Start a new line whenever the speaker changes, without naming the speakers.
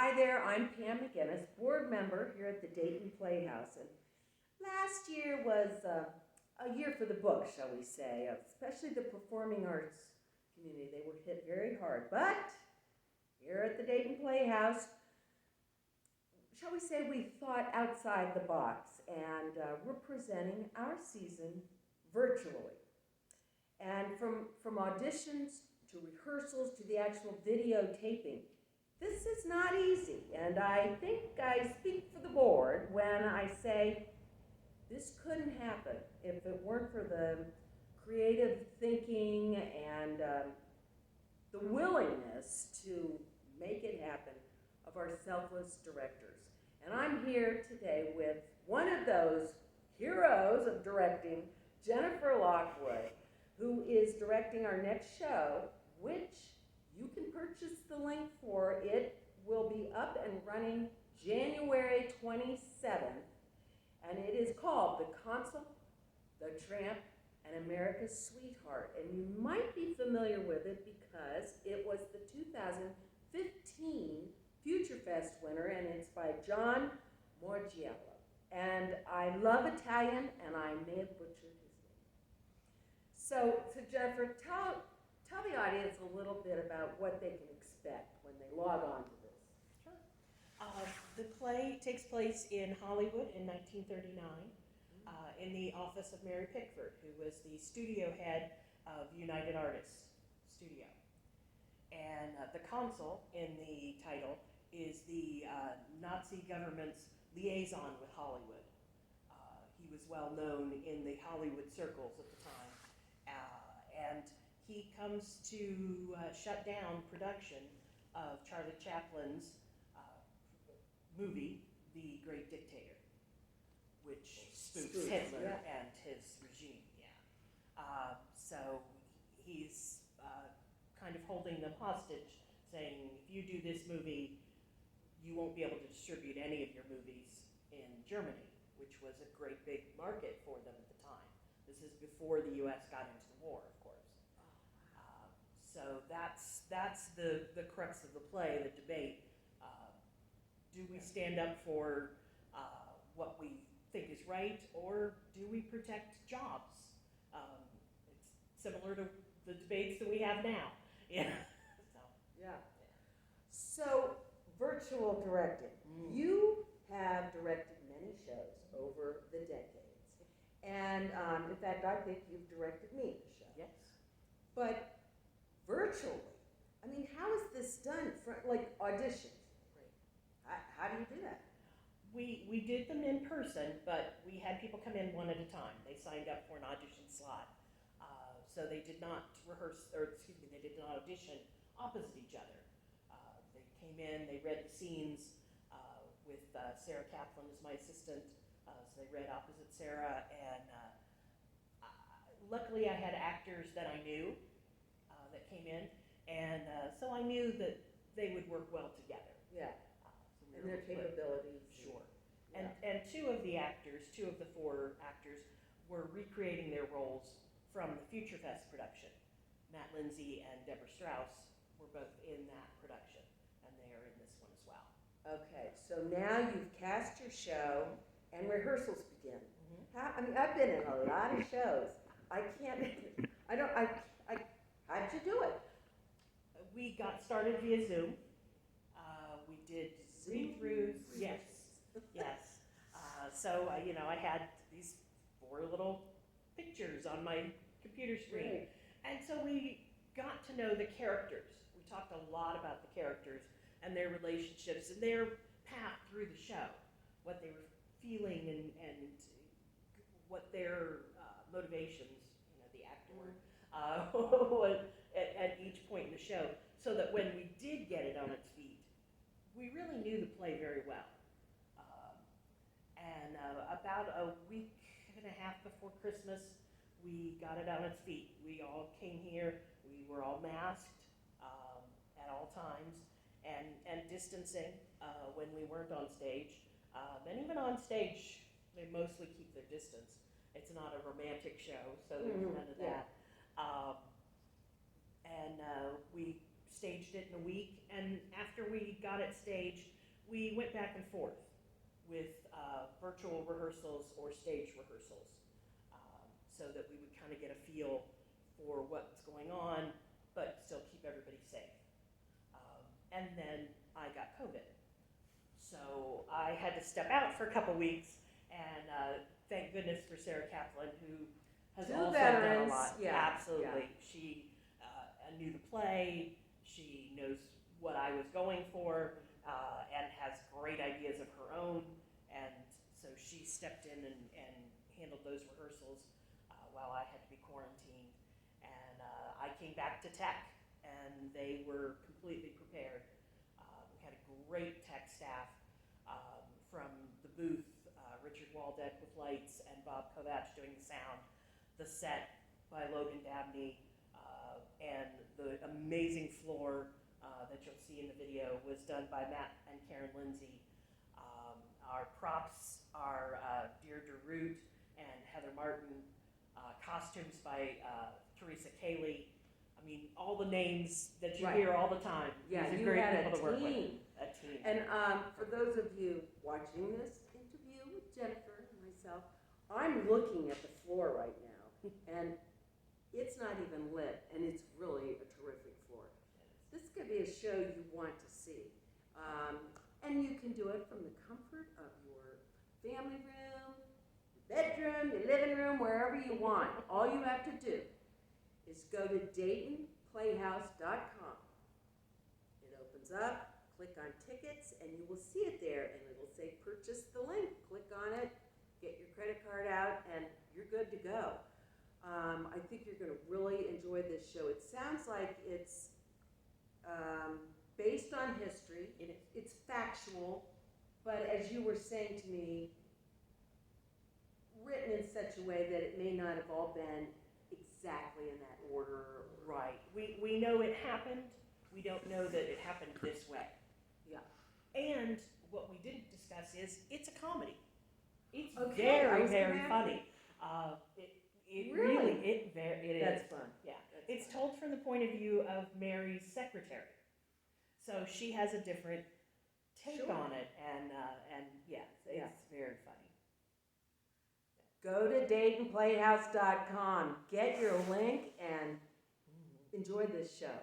Hi there, I'm Pam McGinnis, board member here at the Dayton Playhouse. And last year was a year for the book, shall we say, especially the performing arts community. They were hit very hard. But here at the Dayton Playhouse, shall we say, we thought outside the box, and we're presenting our season virtually. And from auditions to rehearsals to the actual videotaping, this is not easy. And I think I speak for the board when I say this couldn't happen if it weren't for the creative thinking and the willingness to make it happen of our selfless directors. And I'm here today with one of those heroes of directing, Jennifer Lockwood, who is directing our next show, which you can purchase the link for. It will be up and running January 27th, and it is called The Consul, the Tramp, and America's Sweetheart. And you might be familiar with it because it was the 2015 FutureFest winner, and it's by John Morogiello. And I love Italian, and I may have butchered his name. So Jennifer, tell the audience a little bit about what they can expect when they log on to this.
Sure. The play takes place in Hollywood in 1939 in the office of Mary Pickford, who was the studio head of United Artists Studio. And the consul in the title is the Nazi government's liaison with Hollywood. He was well known in the Hollywood circles at the time. And he comes to shut down production of Charlie Chaplin's movie, The Great Dictator, which spoofs Hitler and his regime. So he's kind of holding them hostage, saying, if you do this movie, you won't be able to distribute any of your movies in Germany, which was a great big market for them at the time. This is before the U.S. got into the war, of course. So that's the crux of the play, the debate. Do we stand up for what we think is right, or do we protect jobs? It's similar to the debates that we have now. Yeah.
So virtual directing. You have directed many shows over the decades. And in fact, I think you've directed me in a show.
Yes.
But virtually, I mean, how is this done? Like auditions?
Right.
How do you do that?
We did them in person, but we had people come in one at a time. They signed up for an audition slot. So they did not they did not audition opposite each other. They came in, they read the scenes with Sarah Kaplan as my assistant. So they read opposite Sarah, and luckily I had actors that I knew that came in, and so I knew that they would work well together.
Yeah.
So
and their capabilities.
Sure.
Yeah.
And two of the four actors were recreating their roles from the FutureFest production. Matt Lindsay and Deborah Strauss were both in that production, and they are in this one as well.
Okay, so now you've cast your show, and rehearsals begin.
Mm-hmm.
I mean, I've been in a lot of shows. How did you do it?
We got started via Zoom. We did read-throughs. Yes. So I had these 4 little pictures on my computer screen.
Right.
And so we got to know the characters. We talked a lot about the characters and their relationships and their path through the show, what they were feeling and what their motivations, the actor, was at each point in the show, so that when we did get it on its feet, we really knew the play very well. And about a week and a half before Christmas, we got it on its feet. We all came here. We were all masked at all times, and distancing when we weren't on stage. And even on stage, they mostly keep their distance. It's not a romantic show, so there's none of that. And we staged it in a week, and after we got it staged, we went back and forth with virtual rehearsals or stage rehearsals, so that we would kind of get a feel for what's going on, but still keep everybody safe. And then I got COVID. So I had to step out for a couple weeks, and thank goodness for Sarah Kaplan, who has also done a lot.
Yeah,
absolutely.
yeah.
She knew the play. She knows what I was going for, and has great ideas of her own. And so she stepped in and handled those rehearsals while I had to be quarantined. And I came back to tech, and they were completely prepared. We had a great tech staff from the booth, Richard Waldeck with lights and Bob Kovach doing the sound, the set by Logan Dabney, and the amazing floor that you'll see in the video was done by Matt and Karen Lindsay. Our props are Deirdre Root and Heather Martin, costumes by Teresa Cayley. I mean, all the names that you hear all the time.
Yeah,
These are
you
great
had
people to work with.
a team. And for those of you watching this interview with Jennifer and myself, I'm looking at the floor right now, and it's not even lit, and it's really a terrific floor. This could be a show you want to see. And you can do it from the comfort of your family room, your bedroom, your living room, wherever you want. All you have to do is go to DaytonPlayhouse.com. It opens up, click on tickets, and you will see it there, and it will say purchase the link. Click on it, get your credit card out, and you're good to go. I think you're going to really enjoy this show. It sounds like it's based on history. It's factual, but as you were saying to me, written in such a way that it may not have all been exactly in that order.
Right. We know it happened. We don't know that it happened this way.
Yeah.
And what we didn't discuss is it's a comedy. It's very funny. It
really
is.
That's fun.
Yeah.
That's
it's
fun.
told from the point of view of Mary's secretary. So she has a different take on it, and yes, it's very funny.
Go to DaytonPlayhouse.com, get your link, and enjoy this show.